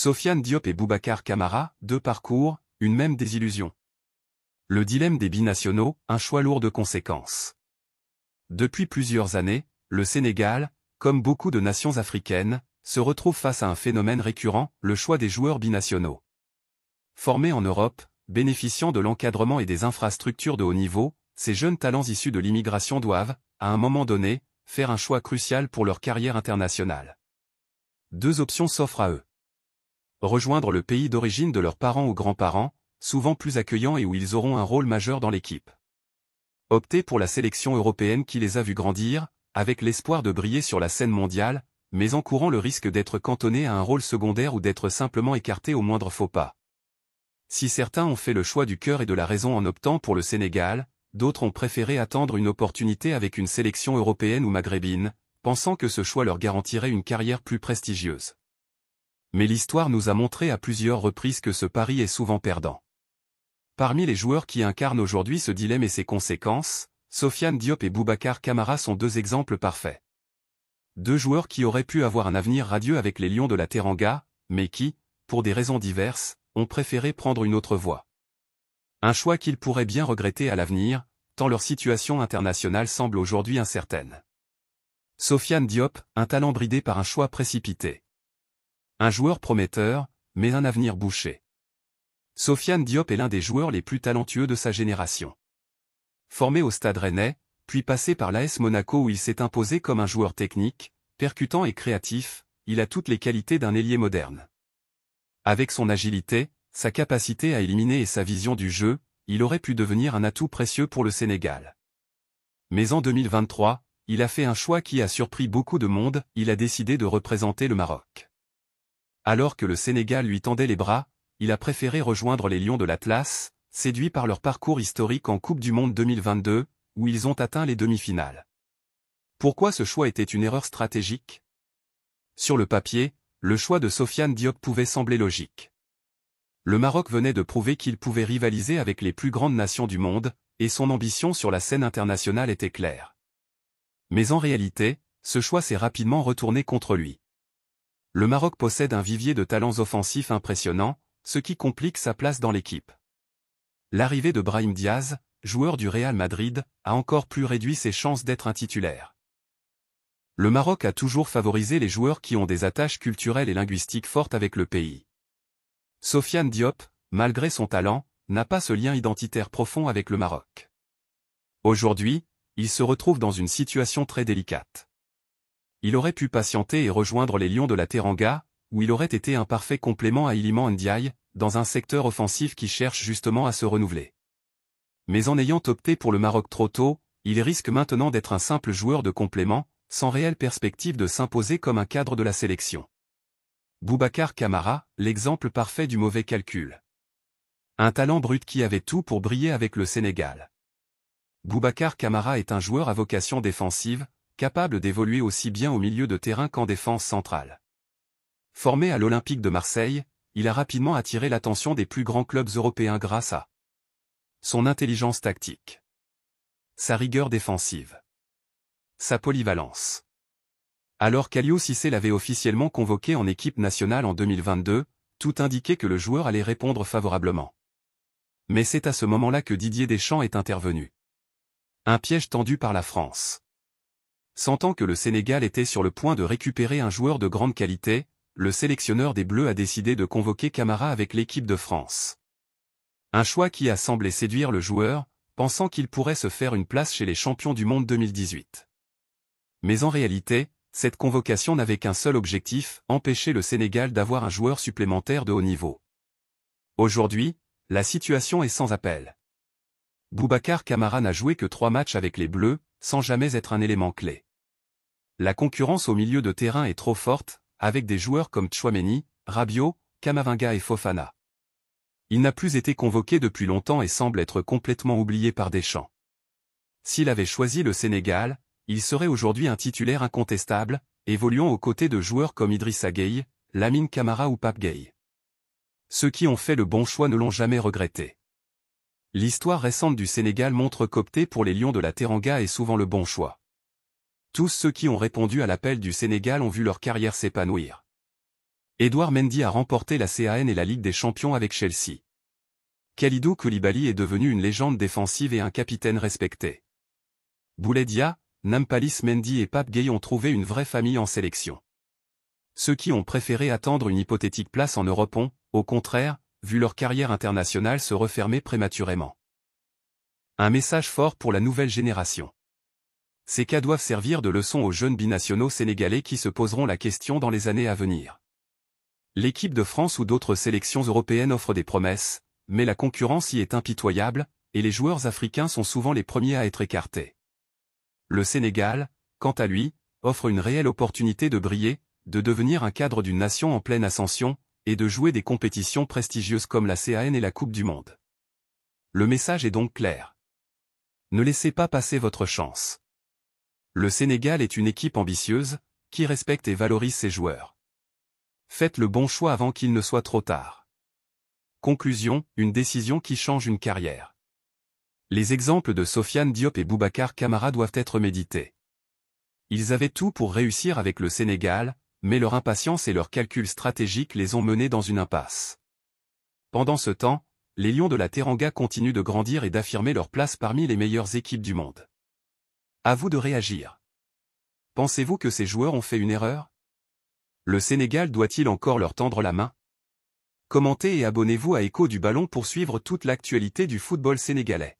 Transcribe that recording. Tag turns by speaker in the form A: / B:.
A: Sofiane Diop et Boubacar Kamara, deux parcours, une même désillusion. Le dilemme des binationaux, un choix lourd de conséquences. Depuis plusieurs années, le Sénégal, comme beaucoup de nations africaines, se retrouve face à un phénomène récurrent, le choix des joueurs binationaux. Formés en Europe, bénéficiant de l'encadrement et des infrastructures de haut niveau, ces jeunes talents issus de l'immigration doivent, à un moment donné, faire un choix crucial pour leur carrière internationale. Deux options s'offrent à eux. Rejoindre le pays d'origine de leurs parents ou grands-parents, souvent plus accueillants et où ils auront un rôle majeur dans l'équipe. Opter pour la sélection européenne qui les a vus grandir, avec l'espoir de briller sur la scène mondiale, mais en courant le risque d'être cantonnés à un rôle secondaire ou d'être simplement écartés au moindre faux pas. Si certains ont fait le choix du cœur et de la raison en optant pour le Sénégal, d'autres ont préféré attendre une opportunité avec une sélection européenne ou maghrébine, pensant que ce choix leur garantirait une carrière plus prestigieuse. Mais l'histoire nous a montré à plusieurs reprises que ce pari est souvent perdant. Parmi les joueurs qui incarnent aujourd'hui ce dilemme et ses conséquences, Sofiane Diop et Boubacar Kamara sont deux exemples parfaits. Deux joueurs qui auraient pu avoir un avenir radieux avec les Lions de la Teranga, mais qui, pour des raisons diverses, ont préféré prendre une autre voie. Un choix qu'ils pourraient bien regretter à l'avenir, tant leur situation internationale semble aujourd'hui incertaine. Sofiane Diop, un talent bridé par un choix précipité. Un joueur prometteur, mais un avenir bouché. Sofiane Diop est l'un des joueurs les plus talentueux de sa génération. Formé au Stade Rennais, puis passé par l'AS Monaco où il s'est imposé comme un joueur technique, percutant et créatif, il a toutes les qualités d'un ailier moderne. Avec son agilité, sa capacité à éliminer et sa vision du jeu, il aurait pu devenir un atout précieux pour le Sénégal. Mais en 2023, il a fait un choix qui a surpris beaucoup de monde, il a décidé de représenter le Maroc. Alors que le Sénégal lui tendait les bras, il a préféré rejoindre les Lions de l'Atlas, séduits par leur parcours historique en Coupe du Monde 2022, où ils ont atteint les demi-finales. Pourquoi ce choix était une erreur stratégique? Sur le papier, le choix de Sofiane Diop pouvait sembler logique. Le Maroc venait de prouver qu'il pouvait rivaliser avec les plus grandes nations du monde, et son ambition sur la scène internationale était claire. Mais en réalité, ce choix s'est rapidement retourné contre lui. Le Maroc possède un vivier de talents offensifs impressionnants, ce qui complique sa place dans l'équipe. L'arrivée de Brahim Diaz, joueur du Real Madrid, a encore plus réduit ses chances d'être un titulaire. Le Maroc a toujours favorisé les joueurs qui ont des attaches culturelles et linguistiques fortes avec le pays. Sofiane Diop, malgré son talent, n'a pas ce lien identitaire profond avec le Maroc. Aujourd'hui, il se retrouve dans une situation très délicate. Il aurait pu patienter et rejoindre les Lions de la Teranga, où il aurait été un parfait complément à Iliman Ndiaye, dans un secteur offensif qui cherche justement à se renouveler. Mais en ayant opté pour le Maroc trop tôt, il risque maintenant d'être un simple joueur de complément, sans réelle perspective de s'imposer comme un cadre de la sélection. Boubacar Kamara, l'exemple parfait du mauvais calcul. Un talent brut qui avait tout pour briller avec le Sénégal. Boubacar Kamara est un joueur à vocation défensive, capable d'évoluer aussi bien au milieu de terrain qu'en défense centrale. Formé à l'Olympique de Marseille, il a rapidement attiré l'attention des plus grands clubs européens grâce à son intelligence tactique, sa rigueur défensive, sa polyvalence. Alors qu'Aliou Cissé l'avait officiellement convoqué en équipe nationale en 2022, tout indiquait que le joueur allait répondre favorablement. Mais c'est à ce moment-là que Didier Deschamps est intervenu. Un piège tendu par la France. Sentant que le Sénégal était sur le point de récupérer un joueur de grande qualité, le sélectionneur des Bleus a décidé de convoquer Kamara avec l'équipe de France. Un choix qui a semblé séduire le joueur, pensant qu'il pourrait se faire une place chez les champions du monde 2018. Mais en réalité, cette convocation n'avait qu'un seul objectif, empêcher le Sénégal d'avoir un joueur supplémentaire de haut niveau. Aujourd'hui, la situation est sans appel. Boubacar Kamara n'a joué que 3 matchs avec les Bleus, sans jamais être un élément clé. La concurrence au milieu de terrain est trop forte, avec des joueurs comme Tchouaméni, Rabiot, Camavinga et Fofana. Il n'a plus été convoqué depuis longtemps et semble être complètement oublié par Deschamps. S'il avait choisi le Sénégal, il serait aujourd'hui un titulaire incontestable, évoluant aux côtés de joueurs comme Idrissa Gueye, Lamine Camara ou Pape Gueye. Ceux qui ont fait le bon choix ne l'ont jamais regretté. L'histoire récente du Sénégal montre qu'opter pour les Lions de la Teranga est souvent le bon choix. Tous ceux qui ont répondu à l'appel du Sénégal ont vu leur carrière s'épanouir. Edouard Mendy a remporté la CAN et la Ligue des Champions avec Chelsea. Kalidou Koulibaly est devenu une légende défensive et un capitaine respecté. Boulaye Dia, Nampalys Mendy et Pape Gueye ont trouvé une vraie famille en sélection. Ceux qui ont préféré attendre une hypothétique place en Europe ont, au contraire, vu leur carrière internationale se refermer prématurément. Un message fort pour la nouvelle génération. Ces cas doivent servir de leçon aux jeunes binationaux sénégalais qui se poseront la question dans les années à venir. L'équipe de France ou d'autres sélections européennes offrent des promesses, mais la concurrence y est impitoyable, et les joueurs africains sont souvent les premiers à être écartés. Le Sénégal, quant à lui, offre une réelle opportunité de briller, de devenir un cadre d'une nation en pleine ascension, et de jouer des compétitions prestigieuses comme la CAN et la Coupe du Monde. Le message est donc clair. Ne laissez pas passer votre chance. Le Sénégal est une équipe ambitieuse, qui respecte et valorise ses joueurs. Faites le bon choix avant qu'il ne soit trop tard. Conclusion, une décision qui change une carrière. Les exemples de Sofiane Diop et Boubacar Kamara doivent être médités. Ils avaient tout pour réussir avec le Sénégal, mais leur impatience et leurs calculs stratégiques les ont menés dans une impasse. Pendant ce temps, les Lions de la Teranga continuent de grandir et d'affirmer leur place parmi les meilleures équipes du monde. À vous de réagir. Pensez-vous que ces joueurs ont fait une erreur? Le Sénégal doit-il encore leur tendre la main? Commentez et abonnez-vous à Écho du Ballon pour suivre toute l'actualité du football sénégalais.